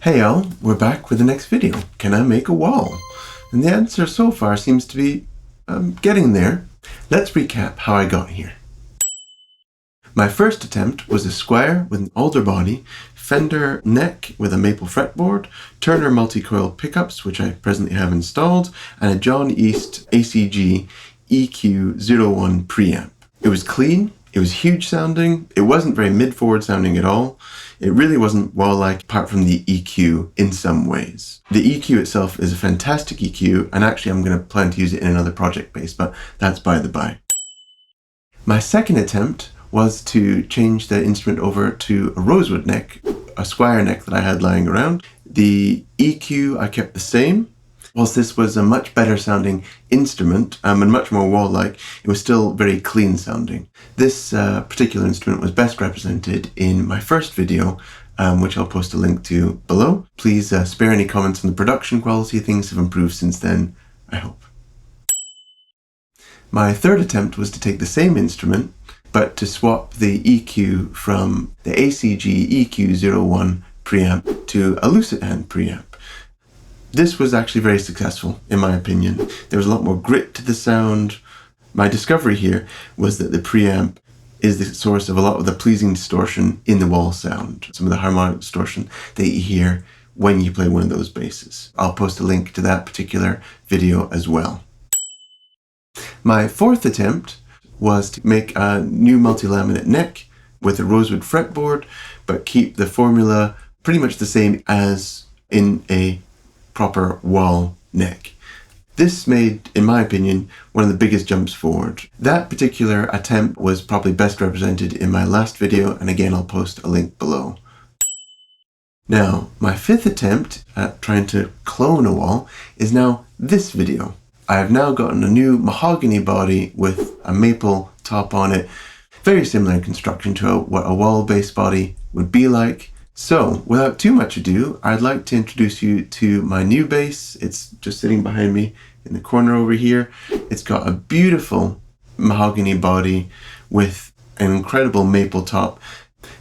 Hey y'all, we're back with the next video. Can I make a wall? And the answer so far seems to be, getting there. Let's recap how I got here. My first attempt was a square with an alder body, Fender neck with a maple fretboard, Turner multi-coil pickups, which I presently have installed, and a John East ACG EQ01 preamp. It was clean, it was huge sounding, it wasn't very mid-forward sounding at all. It really wasn't wall-like apart from the EQ in some ways. The EQ itself is a fantastic EQ, and actually I'm going to plan to use it in another project base, but that's by the by. My second attempt was to change the instrument over to a rosewood neck, a square neck that I had lying around. The EQ I kept the same. Whilst this was a much better sounding instrument and much more wall-like, it was still very clean sounding. This particular instrument was best represented in my first video, which I'll post a link to below. Please spare any comments on the production quality. Things have improved since then, I hope. My third attempt was to take the same instrument, but to swap the EQ from the ACG EQ01 preamp to a lucid hand preamp. This was actually very successful, in my opinion. There was a lot more grit to the sound. My discovery here was that the preamp is the source of a lot of the pleasing distortion in the wall sound, some of the harmonic distortion that you hear when you play one of those basses. I'll post a link to that particular video as well. My fourth attempt was to make a new multi-laminate neck with a rosewood fretboard, but keep the formula pretty much the same as in a proper wall neck. This made, in my opinion, one of the biggest jumps forward. That particular attempt was probably best represented in my last video, and again I'll post a link below. Now, my fifth attempt at trying to clone a wall is now this video. I have now gotten a new mahogany body with a maple top on it, very similar in construction to what a wall-based body would be like. So, without too much ado, I'd like to introduce you to my new bass. It's just sitting behind me in the corner over here. It's got a beautiful mahogany body with an incredible maple top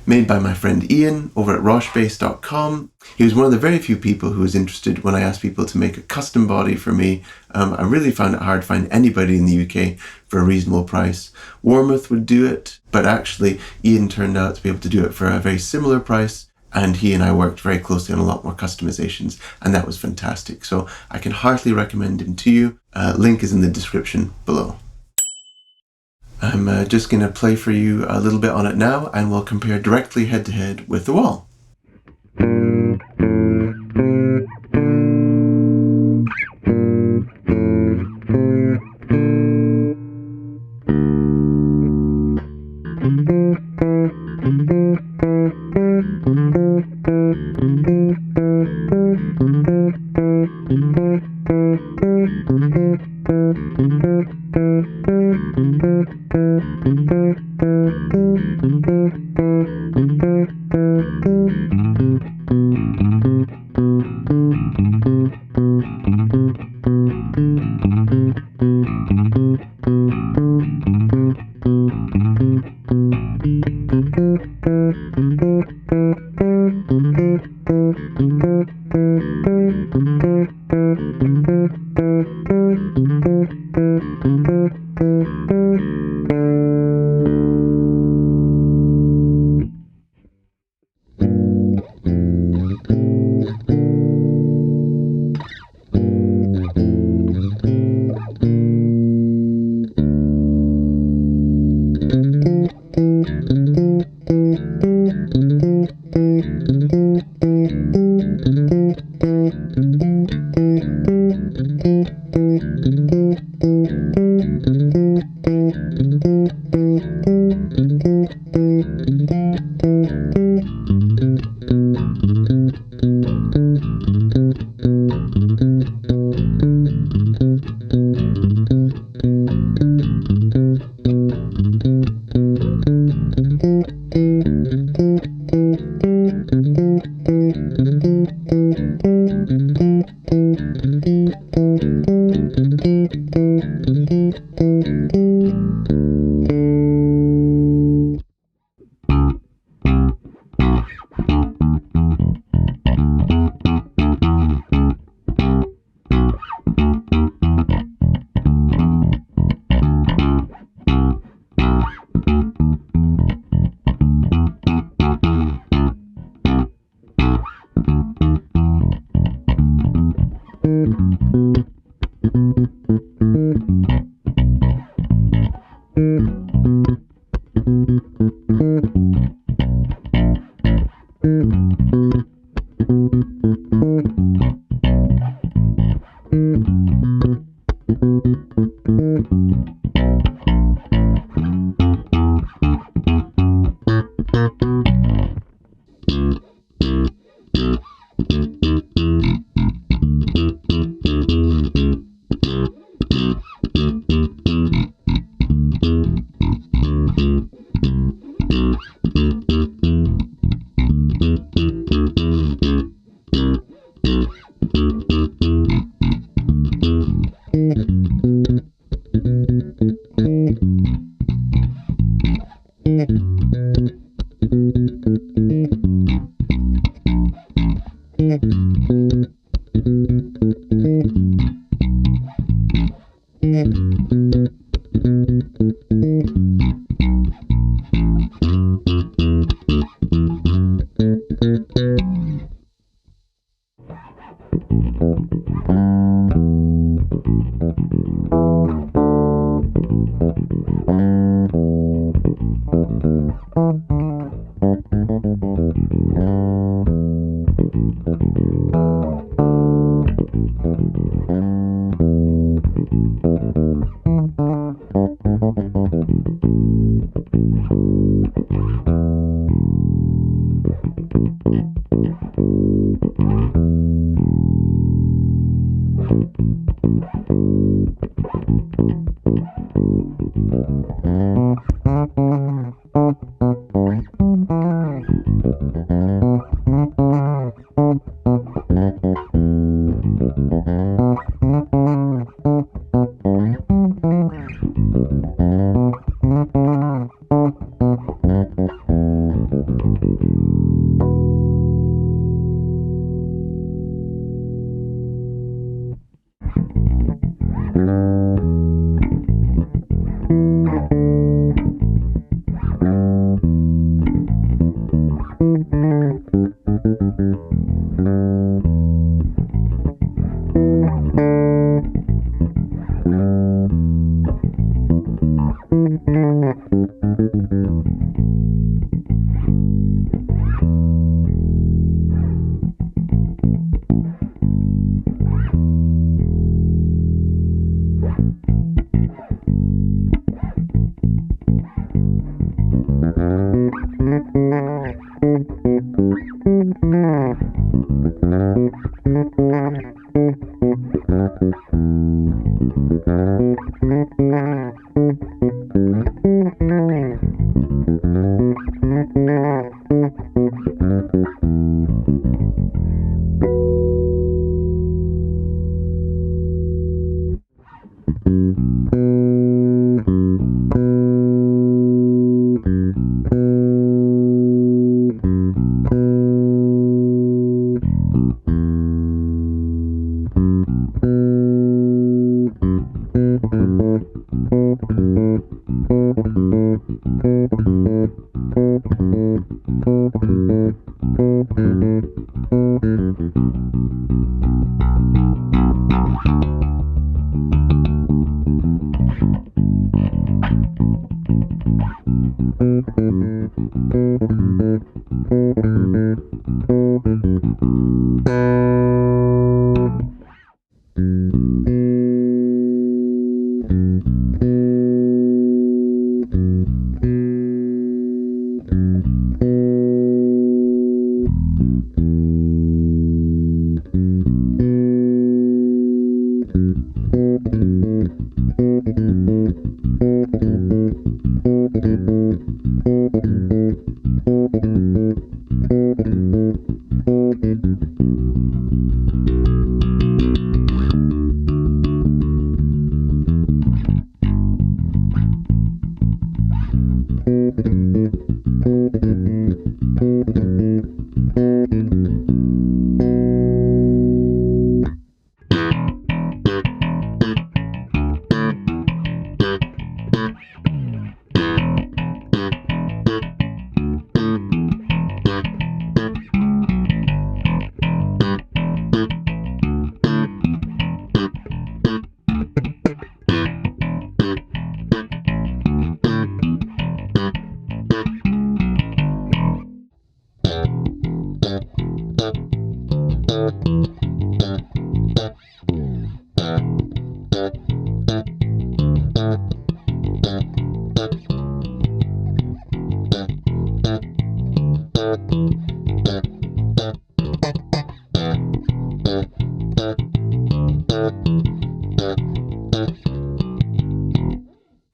made by my friend Ian over at rochebass.com. He was one of the very few people who was interested when I asked people to make a custom body for me. I really found it hard to find anybody in the UK for a reasonable price. Warmouth would do it, but actually Ian turned out to be able to do it for a very similar price. And he and I worked very closely on a lot more customizations, and that was fantastic. So I can heartily recommend him to you. Link is in the description below. I'm just going to play for you a little bit on it now, and we'll compare directly head to head with the wall.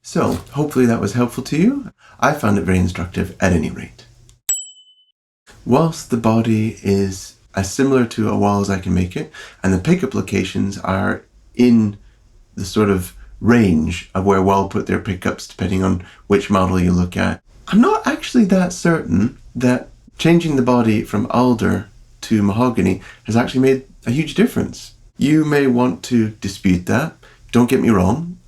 So, hopefully that was helpful to you. I found it very instructive at any rate. Whilst the body is as similar to a wal as I can make it, and the pickup locations are in the sort of range of where Wal put their pickups depending on which model you look at, I'm not actually that certain that changing the body from alder to mahogany has actually made a huge difference. You may want to dispute that. Don't get me wrong.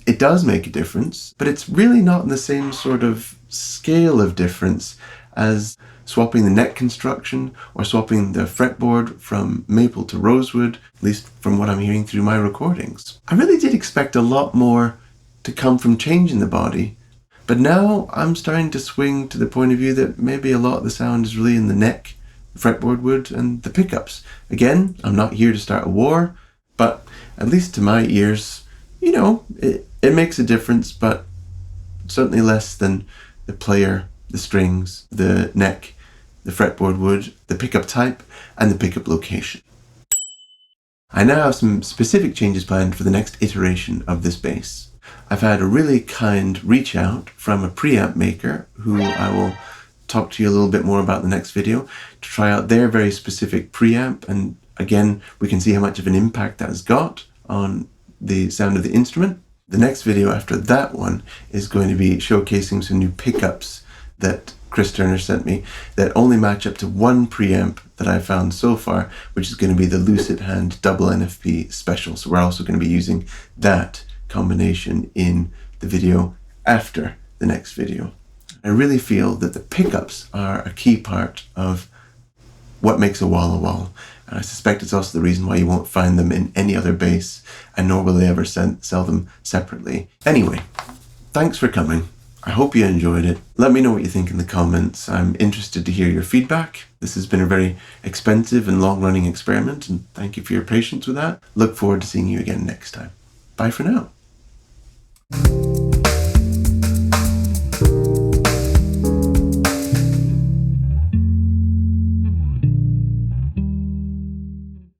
It does make a difference, but it's really not in the same sort of scale of difference as swapping the neck construction or swapping the fretboard from maple to rosewood, at least from what I'm hearing through my recordings. I really did expect a lot more to come from changing the body, but now I'm starting to swing to the point of view that maybe a lot of the sound is really in the neck, the fretboard wood, and the pickups. Again, I'm not here to start a war, but at least to my ears, you know, it makes a difference, but certainly less than the player, the strings, the neck, the fretboard wood, the pickup type, and the pickup location. I now have some specific changes planned for the next iteration of this bass. I've had a really kind reach out from a preamp maker who I will talk to you a little bit more about in the next video to try out their very specific preamp, and again we can see how much of an impact that has got on the sound of the instrument. The next video after that one is going to be showcasing some new pickups that Chris Turner sent me that only match up to one preamp that I've found so far, which is going to be the Lucid Hand Double NFP Special. So we're also going to be using that combination in the video after the next video. I really feel that the pickups are a key part of what makes a wall. And I suspect it's also the reason why you won't find them in any other bass, and nor will they ever sell them separately. Anyway, thanks for coming. I hope you enjoyed it. Let me know what you think in the comments. I'm interested to hear your feedback. This has been a very expensive and long-running experiment, and thank you for your patience with that. Look forward to seeing you again next time. Bye for now.